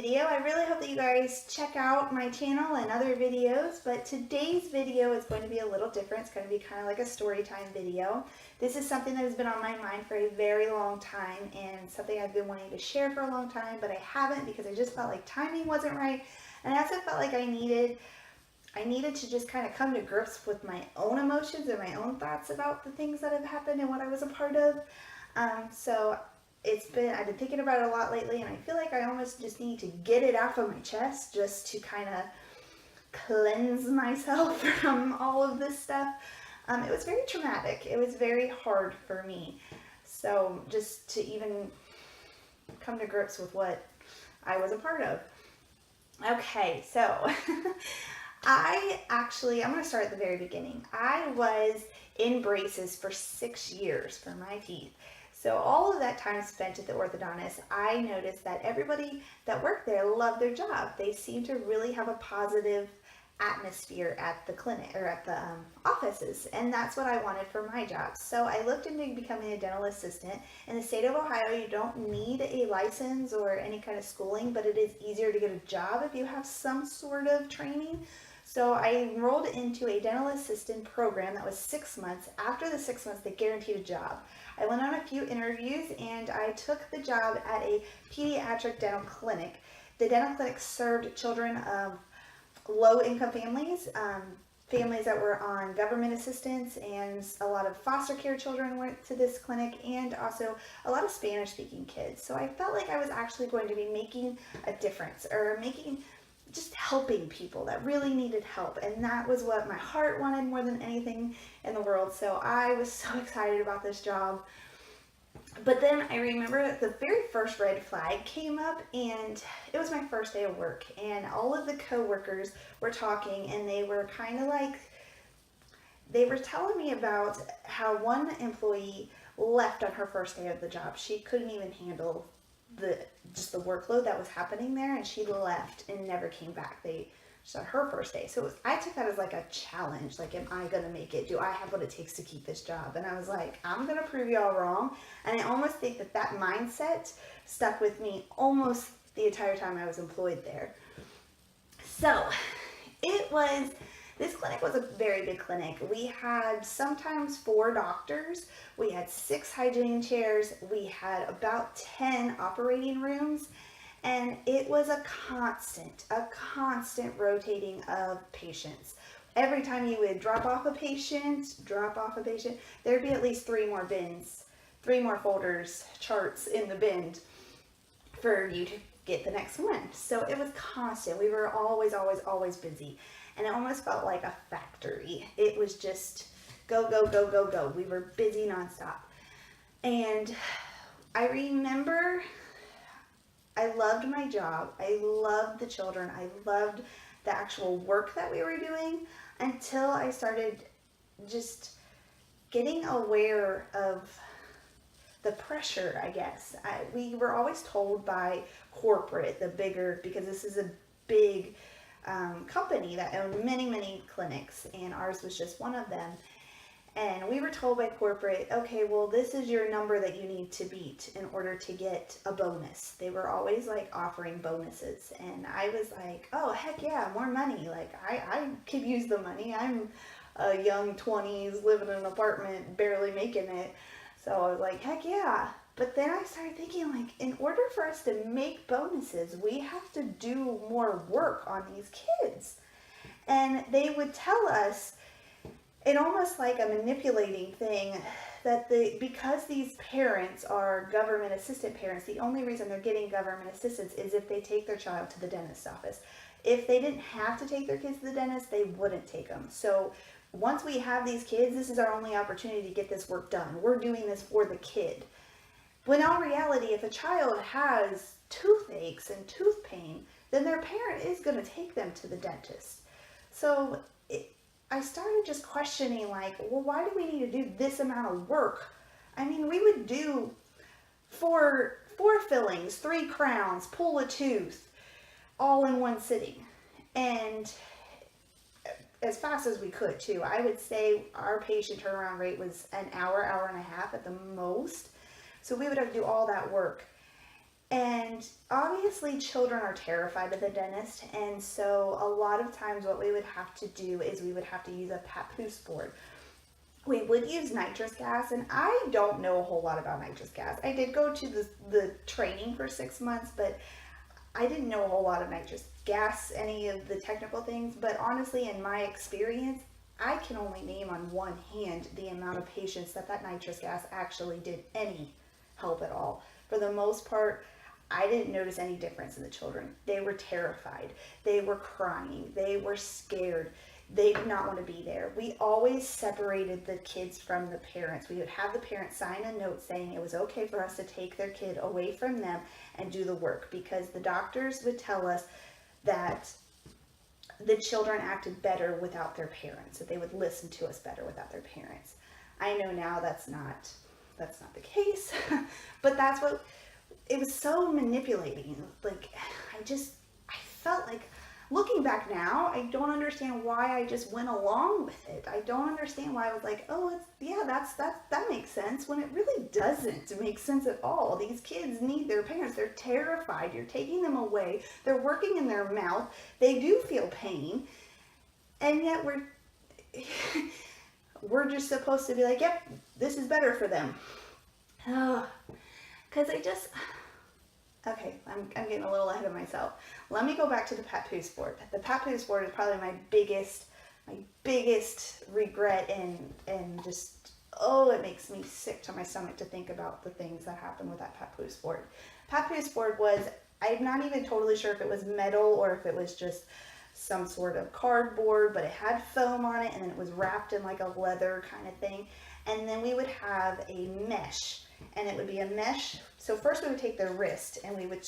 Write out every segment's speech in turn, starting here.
video. I really hope that you guys check out my channel and other videos, but today's video is going to be a little different. It's going to be kind of like a story time video. This is something that has been on my mind for a very long time and something I've been wanting to share for a long time, but I haven't because I just felt like timing wasn't right, and I also felt like I needed to just kind of come to grips with my own emotions and my own thoughts about the things that have happened and what I was a part of. So I've been thinking about it a lot lately, and I feel like I almost just need to get it off of my chest just to kind of cleanse myself from all of this stuff. It was very traumatic. It was very hard for me. So just to even come to grips with what I was a part of. Okay, so I'm going to start at the very beginning. I was in braces for 6 years for my teeth. So all of that time spent at the orthodontist, I noticed that everybody that worked there loved their job. They seemed to really have a positive atmosphere at the clinic or at the offices, and that's what I wanted for my job. So I looked into becoming a dental assistant. In the state of Ohio, you don't need a license or any kind of schooling, but it is easier to get a job if you have some sort of training. So I enrolled into a dental assistant program that was 6 months. After the 6 months, they guaranteed a job. I went on a few interviews and I took the job at a pediatric dental clinic. The dental clinic served children of low-income families, families that were on government assistance, and a lot of foster care children went to this clinic, and also a lot of Spanish-speaking kids. So I felt like I was actually going to be making a difference, or just helping people that really needed help, and that was what my heart wanted more than anything in the world. So I was so excited about this job. But then I remember the very first red flag came up, and it was my first day of work, and all of the coworkers were talking, and they were kind of like, they were telling me about how one employee left on her first day of the job. She couldn't even handle the workload that was happening there, and she left and never came back. Just on her first day. So I took that as like a challenge. Like, am I gonna make it? Do I have what it takes to keep this job? And I was like, I'm gonna prove y'all wrong. And I almost think that mindset stuck with me almost the entire time I was employed there. So this clinic was a very big clinic. We had sometimes 4 doctors. We had 6 hygiene chairs. We had about 10 operating rooms. And it was a constant rotating of patients. Every time you would drop off a patient, there'd be at least 3 more bins, 3 more folders, charts in the bin for you to get the next one. So it was constant. We were always busy. And it almost felt like a factory. It was just go, go, go, go, go. We were busy nonstop. And I remember I loved my job. I loved the children. I loved the actual work that we were doing until I started just getting aware of the pressure, I guess. We were always told by corporate, because this is a big company that owned many clinics, and ours was just one of them. And we were told by corporate, okay, well, this is your number that you need to beat in order to get a bonus. They were always like offering bonuses. And I was like, oh, heck yeah, more money. Like, I could use the money. I'm a young 20s, living in an apartment, barely making it. So I was like, heck yeah. But then I started thinking, like, in order for us to make bonuses, we have to do more work on these kids. And they would tell us, it almost like a manipulating thing, that because these parents are government assistant parents, the only reason they're getting government assistance is if they take their child to the dentist's office. If they didn't have to take their kids to the dentist, they wouldn't take them. So once we have these kids, this is our only opportunity to get this work done. We're doing this for the kid. When in reality, if a child has toothaches and tooth pain, then their parent is going to take them to the dentist. So I started just questioning, like, well, why do we need to do this amount of work? I mean, we would do four fillings, 3 crowns, pull a tooth, all in one sitting. And as fast as we could, too. I would say our patient turnaround rate was an hour and a half at the most. So we would have to do all that work. And obviously children are terrified of the dentist, and so a lot of times what we would have to do is we would have to use a papoose board. We would use nitrous gas, and I don't know a whole lot about nitrous gas. I did go to the training for 6 months, but I didn't know a whole lot of nitrous gas, any of the technical things, but honestly, in my experience, I can only name on one hand the amount of patients that nitrous gas actually did any help at all. For the most part, I didn't notice any difference in the children. They were terrified. They were crying. They were scared. They did not want to be there. We always separated the kids from the parents. We would have the parents sign a note saying it was okay for us to take their kid away from them and do the work, because the doctors would tell us that the children acted better without their parents, that they would listen to us better without their parents. I know now that's not the case, but that's what, it was so manipulating. Like, I felt like, looking back now, I don't understand why I just went along with it. I don't understand why I was like, oh, that makes sense, when it really doesn't make sense at all. These kids need their parents. They're terrified. You're taking them away. They're working in their mouth. They do feel pain. And yet we're just supposed to be like, yep, this is better for them. Because okay, I'm getting a little ahead of myself. Let me go back to the papoose board. The papoose board is probably my biggest regret, and just, oh, it makes me sick to my stomach to think about the things that happened with that papoose board. Papoose board was, I'm not even totally sure if it was metal or if it was just some sort of cardboard, but it had foam on it, and then it was wrapped in like a leather kind of thing. And then we would have a mesh, and it would be a mesh. So first we would take their wrist, and we would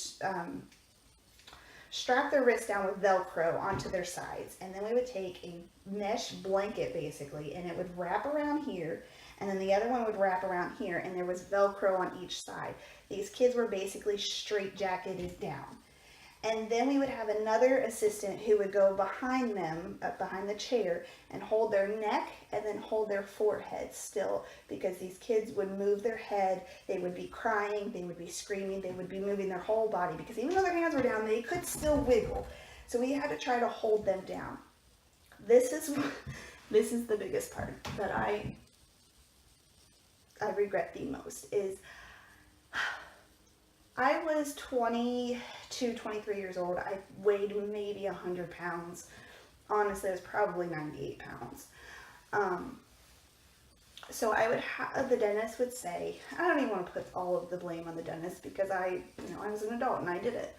strap their wrist down with Velcro onto their sides. And then we would take a mesh blanket, basically, and it would wrap around here, and then the other one would wrap around here, and there was Velcro on each side. These kids were basically straight-jacketed down. And then we would have another assistant who would go behind them, behind the chair, and hold their neck and then hold their forehead still, because these kids would move their head, they would be crying, they would be screaming, they would be moving their whole body, because even though their hands were down, they could still wiggle. So we had to try to hold them down. This is the biggest part that I regret the most, is I was 22, 23 years old. I weighed maybe 100 pounds. Honestly, I was probably 98 pounds. So I would have, the dentist would say, I don't even want to put all of the blame on the dentist, because I was an adult and I did it.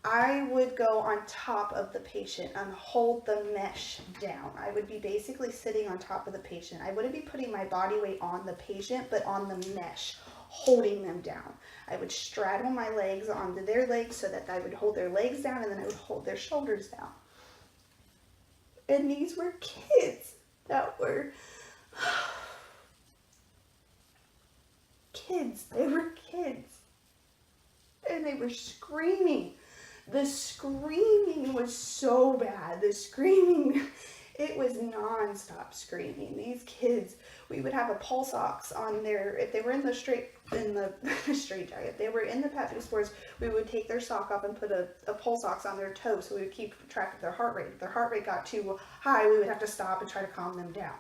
I would go on top of the patient and hold the mesh down. I would be basically sitting on top of the patient. I wouldn't be putting my body weight on the patient, but on the mesh, holding them down. I would straddle my legs onto their legs so that I would hold their legs down, and then I would hold their shoulders down. And these were kids that were kids. They were kids. And they were screaming. The screaming was so bad. The screaming, it was non-stop screaming. These kids, we would have a pulse ox on their, if they were in the straight jacket, if they were in the papoose boards, we would take their sock off and put a pulse ox on their toe, so we would keep track of their heart rate. If their heart rate got too high, we would have to stop and try to calm them down.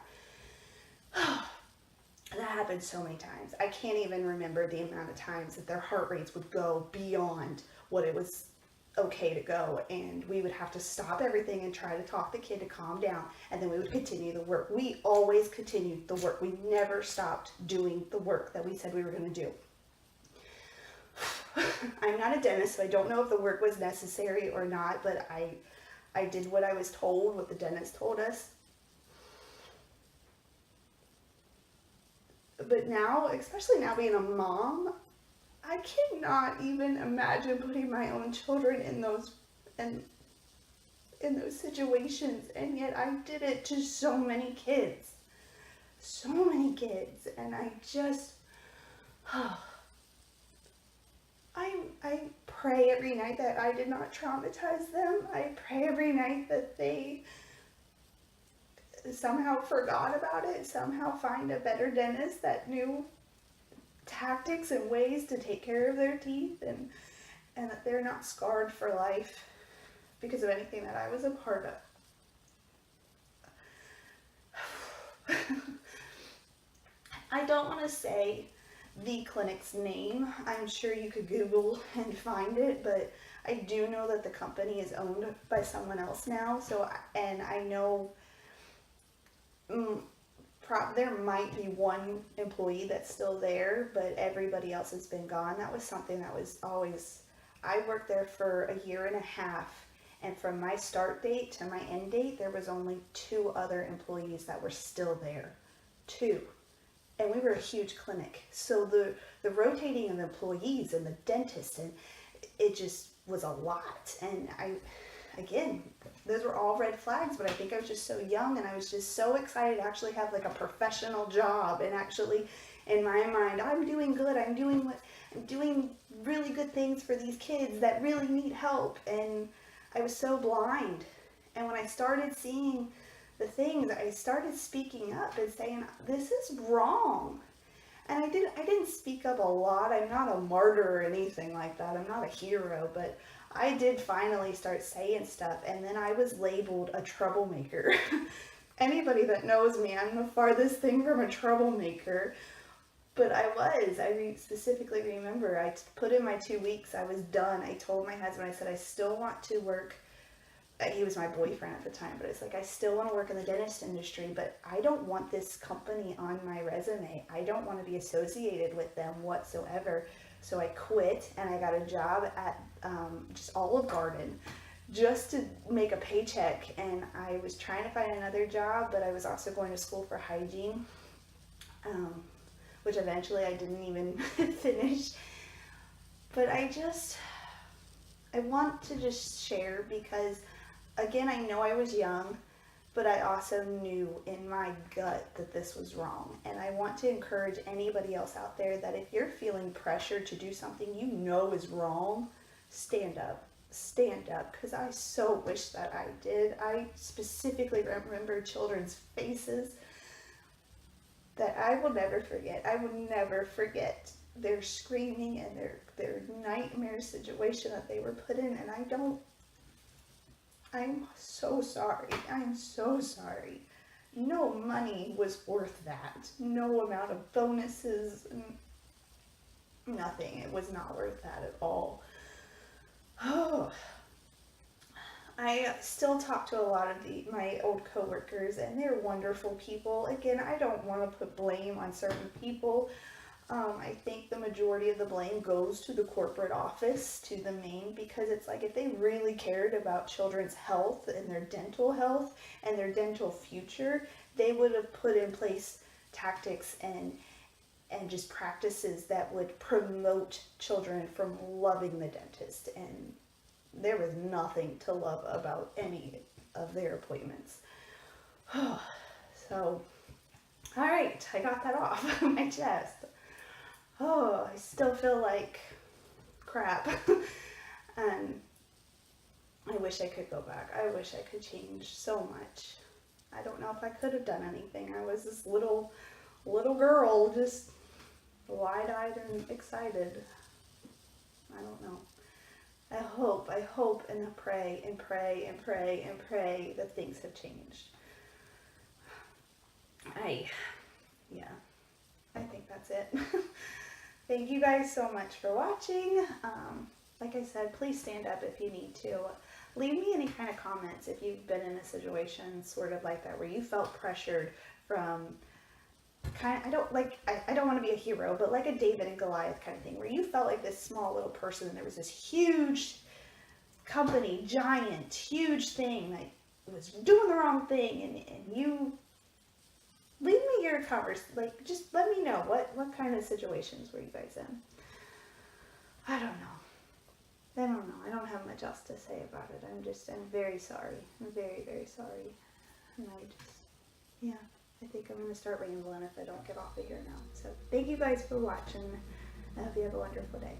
That happened so many times. I can't even remember the amount of times that their heart rates would go beyond what it was okay to go, and we would have to stop everything and try to talk the kid to calm down, and then we would continue the work. We always continued the work. We never stopped doing the work that we said we were going to do. I'm not a dentist, so I don't know if the work was necessary or not, but I did what I was told, what the dentist told us. But now, especially now being a mom, I cannot even imagine putting my own children in those situations, and yet I did it to so many kids. So many kids, and I just, I pray every night that I did not traumatize them. I pray every night that they somehow forgot about it, somehow find a better dentist that knew tactics and ways to take care of their teeth, and that they're not scarred for life because of anything that I was a part of. I don't want to say the clinic's name. I'm sure you could Google and find it, but I do know that the company is owned by someone else now. So, and I know there might be one employee that's still there, but everybody else has been gone. That was something that was always, I worked there for a year and a half, and from my start date to my end date, there was only 2 other employees that were still there. 2. And we were a huge clinic. So the rotating of employees and the dentist, and it just was a lot. And again, those were all red flags, but I think I was just so young, and I was just so excited to actually have like a professional job, and actually in my mind, I'm doing good. I'm doing really good things for these kids that really need help. And I was so blind. And when I started seeing the things, I started speaking up and saying, this is wrong. And I didn't speak up a lot. I'm not a martyr or anything like that. I'm not a hero, but I did finally start saying stuff, and then I was labeled a troublemaker. Anybody that knows me, I'm the farthest thing from a troublemaker, but I was. I specifically remember I put in my 2 weeks. I was done. I told my husband, I said, I still want to work. He was my boyfriend at the time, but it's like, I still want to work in the dentist industry, but I don't want this company on my resume. I don't want to be associated with them whatsoever. So I quit, and I got a job at just Olive Garden just to make a paycheck. And I was trying to find another job, but I was also going to school for hygiene, which eventually I didn't even finish. But I want to just share because, again, I know I was young, but I also knew in my gut that this was wrong. And I want to encourage anybody else out there that if you're feeling pressure to do something you know is wrong, stand up. Stand up, because I so wish that I did. I specifically remember children's faces that I will never forget. I will never forget their screaming and their nightmare situation that they were put in. And I'm so sorry. I'm so sorry. No money was worth that. No amount of bonuses, nothing. It was not worth that at all. Oh, I still talk to a lot of my old coworkers, and they're wonderful people. Again, I don't want to put blame on certain people. I think the majority of the blame goes to the corporate office, to the main, because it's like if they really cared about children's health and their dental health and their dental future, they would have put in place tactics and just practices that would promote children from loving the dentist. And there was nothing to love about any of their appointments. So, all right, I got that off my chest. Oh, I still feel like crap. And I wish I could go back. I wish I could change so much. I don't know if I could have done anything. I was this little girl, just wide-eyed and excited. I don't know. I hope and pray and pray and pray and pray that things have changed. I think that's it. Thank you guys so much for watching. Like I said, please stand up if you need to. Leave me any kind of comments if you've been in a situation sort of like that where you felt pressured from I don't want to be a hero, but like a David and Goliath kind of thing, where you felt like this small little person and there was this huge company, giant, huge thing that was doing the wrong thing, and you leave me your just let me know what kind of situations were you guys in. I don't know. I don't have much else to say about it. I'm very sorry. I'm very, very sorry. And I think I'm going to start rambling if I don't get off of here now. So thank you guys for watching. I hope you have a wonderful day.